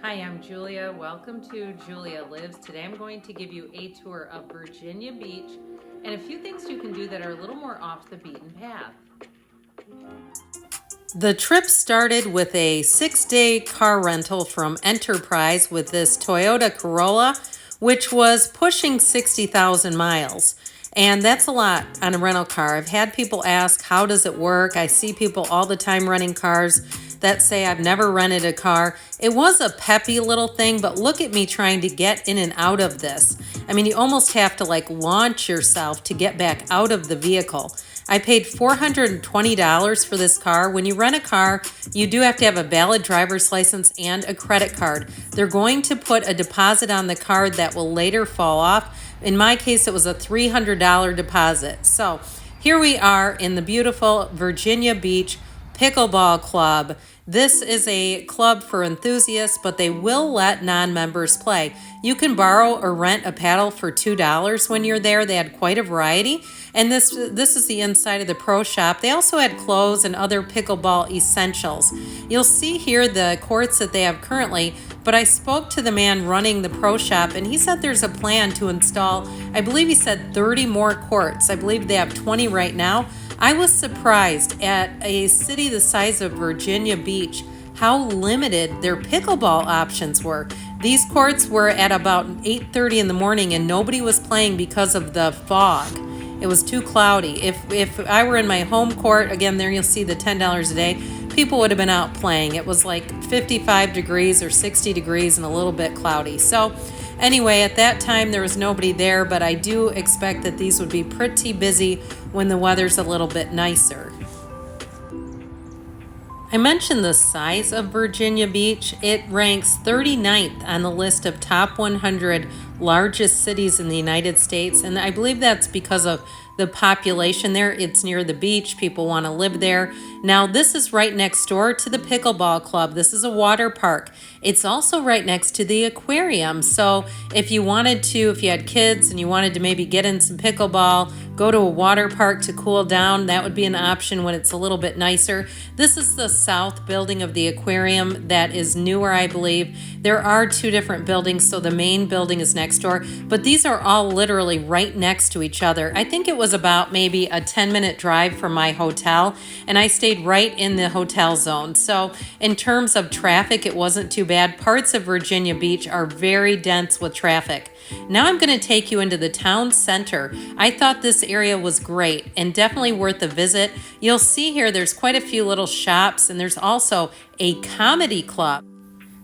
Hi, I'm Julia. Welcome to Julia Lives. Today I'm going to give you a tour of Virginia Beach and a few things you can do that are a little more off the beaten path. The trip started with a 6-day car rental from Enterprise with this Toyota Corolla, which was pushing 60,000 miles. And that's a lot on a rental car. I've had people ask, how does it work? I see people all the time renting cars that say, I've never rented a car. It was a peppy little thing, but look at me trying to get in and out of this. I mean, you almost have to like launch yourself to get back out of the vehicle. I paid $420 for this car. When you rent a car, you do have to have a valid driver's license and a credit card. They're going to put a deposit on the card that will later fall off. In my case, it was a $300 deposit. So here we are in the beautiful Virginia Beach Pickleball Club. This is a club for enthusiasts, but they will let non-members play. You can borrow or rent a paddle for $2 when you're there. They had quite a variety. And this is the inside of the pro shop. They also had clothes and other pickleball essentials. You'll see here the courts that they have currently, but I spoke to the man running the pro shop and he said there's a plan to install, I believe he said 30 more courts. I believe they have 20 right now. I was surprised at a city the size of Virginia Beach how limited their pickleball options were. These courts were at about 8:30 in the morning and nobody was playing because of the fog. It was too cloudy. If I were in my home court, again, there you'll see the $10 a day, people would have been out playing. It was like 55 degrees or 60 degrees and a little bit cloudy. So anyway, at that time there was nobody there, but I do expect that these would be pretty busy when the weather's a little bit nicer. I mentioned the size of Virginia Beach. It ranks 39th on the list of top 100 largest cities in the United States, and I believe that's because of the population there. It's near the beach. People want to live there. Now, this is right next door to the Pickleball Club. This is a water park. It's also right next to the aquarium. So if you had kids and you wanted to maybe get in some pickleball, go to a water park to cool down, that would be an option when it's a little bit nicer. This is the south building of the aquarium that is newer, I believe. There are two different buildings, so the main building is next door, but these are all literally right next to each other. I think it was about maybe a 10-minute drive from my hotel, and I stayed right in the hotel zone. So in terms of traffic, it wasn't too bad. Parts of Virginia Beach are very dense with traffic. Now I'm going to take you into the town center. I thought this area was great and definitely worth a visit. You'll see here there's quite a few little shops, and there's also a comedy club.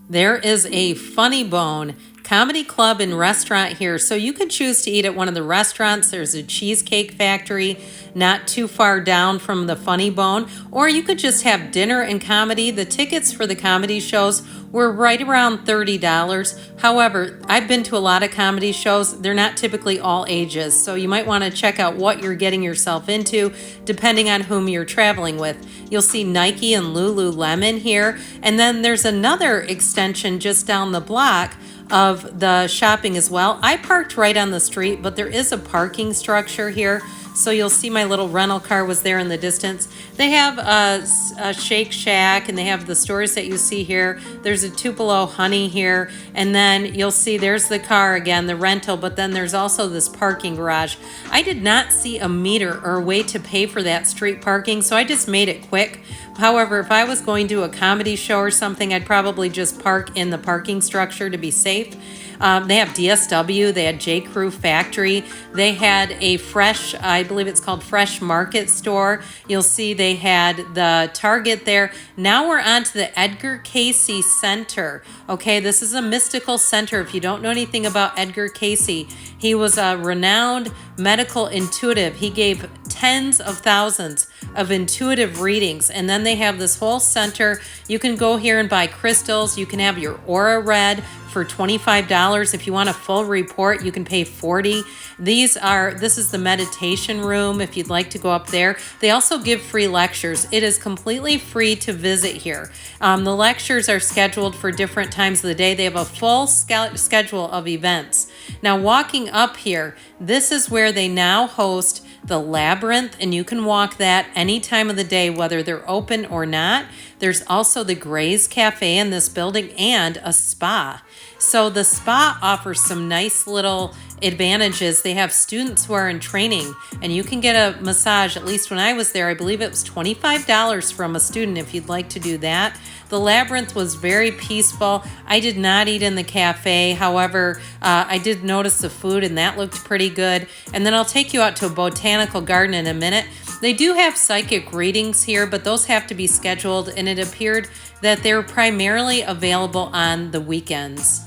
There is a Funny Bone comedy club and restaurant here, so you could choose to eat at one of the restaurants. There's a Cheesecake Factory not too far down from the Funny Bone, or you could just have dinner and comedy. The tickets for the comedy shows were right around $30. However, I've been to a lot of comedy shows. They're not typically all ages, so you might want to check out what you're getting yourself into depending on whom you're traveling with. You'll see Nike and Lululemon here, and then there's another extension just down the block of the shopping as well. I parked right on the street, but there is a parking structure here. So you'll see my little rental car was there in the distance. They have a Shake Shack, and they have the stores that you see here. There's a Tupelo Honey here, and then you'll see there's the car again, the rental, but then there's also this parking garage. I did not see a meter or a way to pay for that street parking, so I just made it quick. However, if I was going to a comedy show or something, I'd probably just park in the parking structure to be safe. They have DSW, they had J. Crew Factory, they had a fresh, I believe it's called Fresh Market store. You'll see they had the Target there. Now we're on to the Edgar Cayce Center. Okay, this is a mystical center. If you don't know anything about Edgar Cayce, he was a renowned medical intuitive. He gave tens of thousands of intuitive readings, and then they have this whole center. You can go here and buy crystals. You can have your aura read for $25. If you want a full report, you can pay $40. This is the meditation room if you'd like to go up there. They also give free lectures. It is completely free to visit here. The lectures are scheduled for different times of the day. They have a full schedule of events. Now walking up here, this is where they now host the Labyrinth, and you can walk that any time of the day, whether they're open or not. There's also the Gray's Cafe in this building and a spa. So the spa offers some nice little advantages. They have students who are in training, and you can get a massage. At least when I was there, I believe it was $25 from a student if you'd like to do that. The Labyrinth was very peaceful. I did not eat in the cafe. However, I did notice the food, and that looked pretty good. And then I'll take you out to a botanical garden in a minute. They do have psychic readings here, but those have to be scheduled, and it appeared that they were primarily available on the weekends.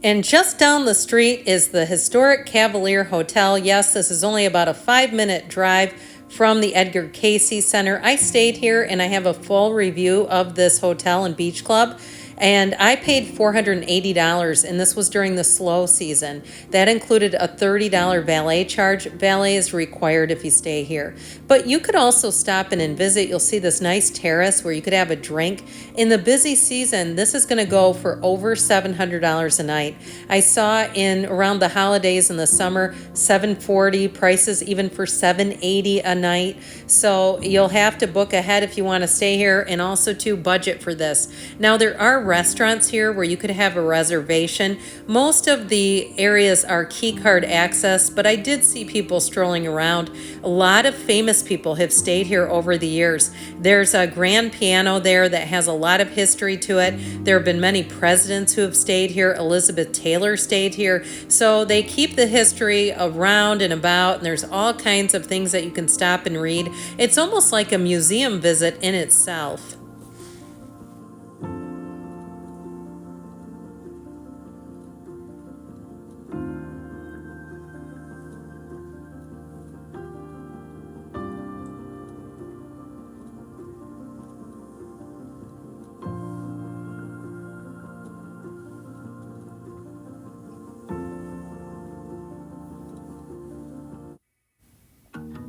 And just down the street is the historic Cavalier Hotel. Yes, this is only about a 5-minute drive from the Edgar Cayce Center. I stayed here and I have a full review of this hotel and beach club. And I paid $480, and this was during the slow season. That included a $30 valet charge. Valet is required if you stay here. But you could also stop in and visit. You'll see this nice terrace where you could have a drink. In the busy season, this is going to go for over $700 a night. I saw in around the holidays in the summer, $740, prices even for $780 a night. So you'll have to book ahead if you want to stay here, and also to budget for this. Now, there are restaurants here where you could have a reservation. Most of the areas are key card access, but I did see people strolling around. A lot of famous people have stayed here over the years. There's a grand piano there that has a lot of history to it. There have been many presidents who have stayed here. Elizabeth Taylor stayed here. So they keep the history around and about, and there's all kinds of things that you can stop and read. It's almost like a museum visit in itself.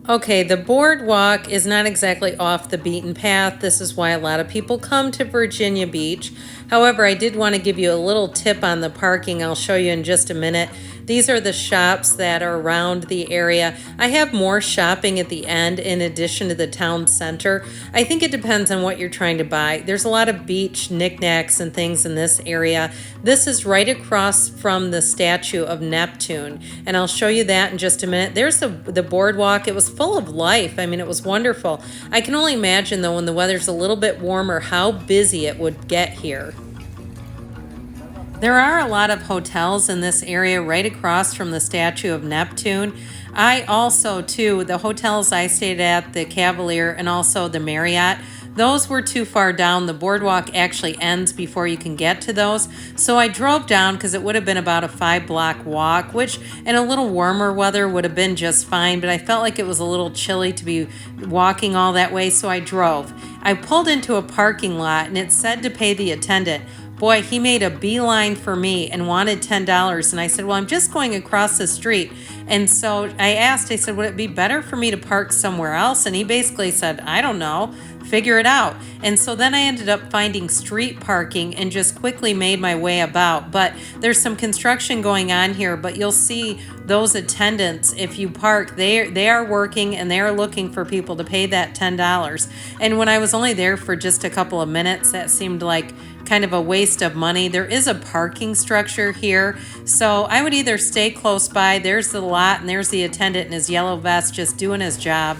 Okay, the boardwalk is not exactly off the beaten path. This is why a lot of people come to Virginia Beach. However, I did want to give you a little tip on the parking. I'll show you in just a minute. These are the shops that are around the area. I have more shopping at the end in addition to the town center. I think it depends on what you're trying to buy. There's a lot of beach knickknacks and things in this area. This is right across from the statue of Neptune, and I'll show you that in just a minute. There's the boardwalk. It was full of life. I mean, it was wonderful. I can only imagine, though, when the weather's a little bit warmer, how busy it would get here. There are a lot of hotels in this area right across from the statue of Neptune. I also, too, the hotels I stayed at, the Cavalier and also the Marriott, those were too far down. The boardwalk actually ends before you can get to those. So I drove down because it would have been about a 5-block walk, which in a little warmer weather would have been just fine. But I felt like it was a little chilly to be walking all that way, so I drove. I pulled into a parking lot and it said to pay the attendant. Boy, he made a beeline for me and wanted $10. And I said, well, I'm just going across the street. And so I said, would it be better for me to park somewhere else? And he basically said, I don't know, figure it out. And so then I ended up finding street parking and just quickly made my way about. But there's some construction going on here, but you'll see those attendants, if you park, they are working and they are looking for people to pay that $10. And when I was only there for just a couple of minutes, that seemed like kind of a waste of money. There is a parking structure here, so I would either stay close by. There's the lot and there's the attendant in his yellow vest just doing his job.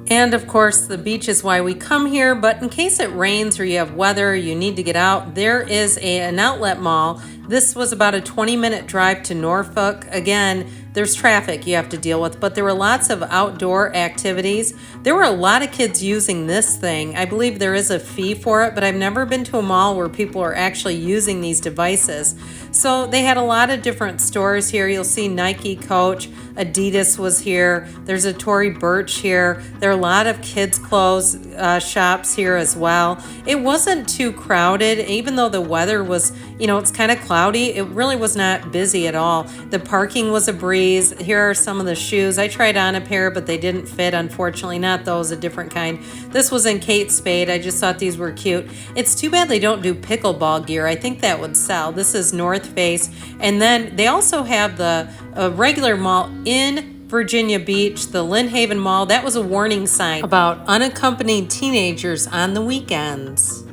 And of course, the beach is why we come here, but in case it rains or you have weather, you need to get out, there is an outlet mall. This was about a 20-minute drive to Norfolk. Again, there's traffic you have to deal with, but there were lots of outdoor activities. There were a lot of kids using this thing. I believe there is a fee for it, but I've never been to a mall where people are actually using these devices. So they had a lot of different stores here. You'll see Nike, Coach, Adidas was here. There's a Tory Burch here. There are a lot of kids' clothes shops here as well. It wasn't too crowded, even though the weather was, it's kind of cloudy. It really was not busy at all. The parking was a breeze. Here are some of the shoes. I tried on a pair, but they didn't fit, unfortunately. Not those, a different kind. This was in Kate Spade. I just thought these were cute. It's too bad they don't do pickleball gear. I think that would sell. This is North Face. And then they also have the regular mall in Virginia Beach, the Lynn Haven Mall. That was a warning sign about unaccompanied teenagers on the weekends.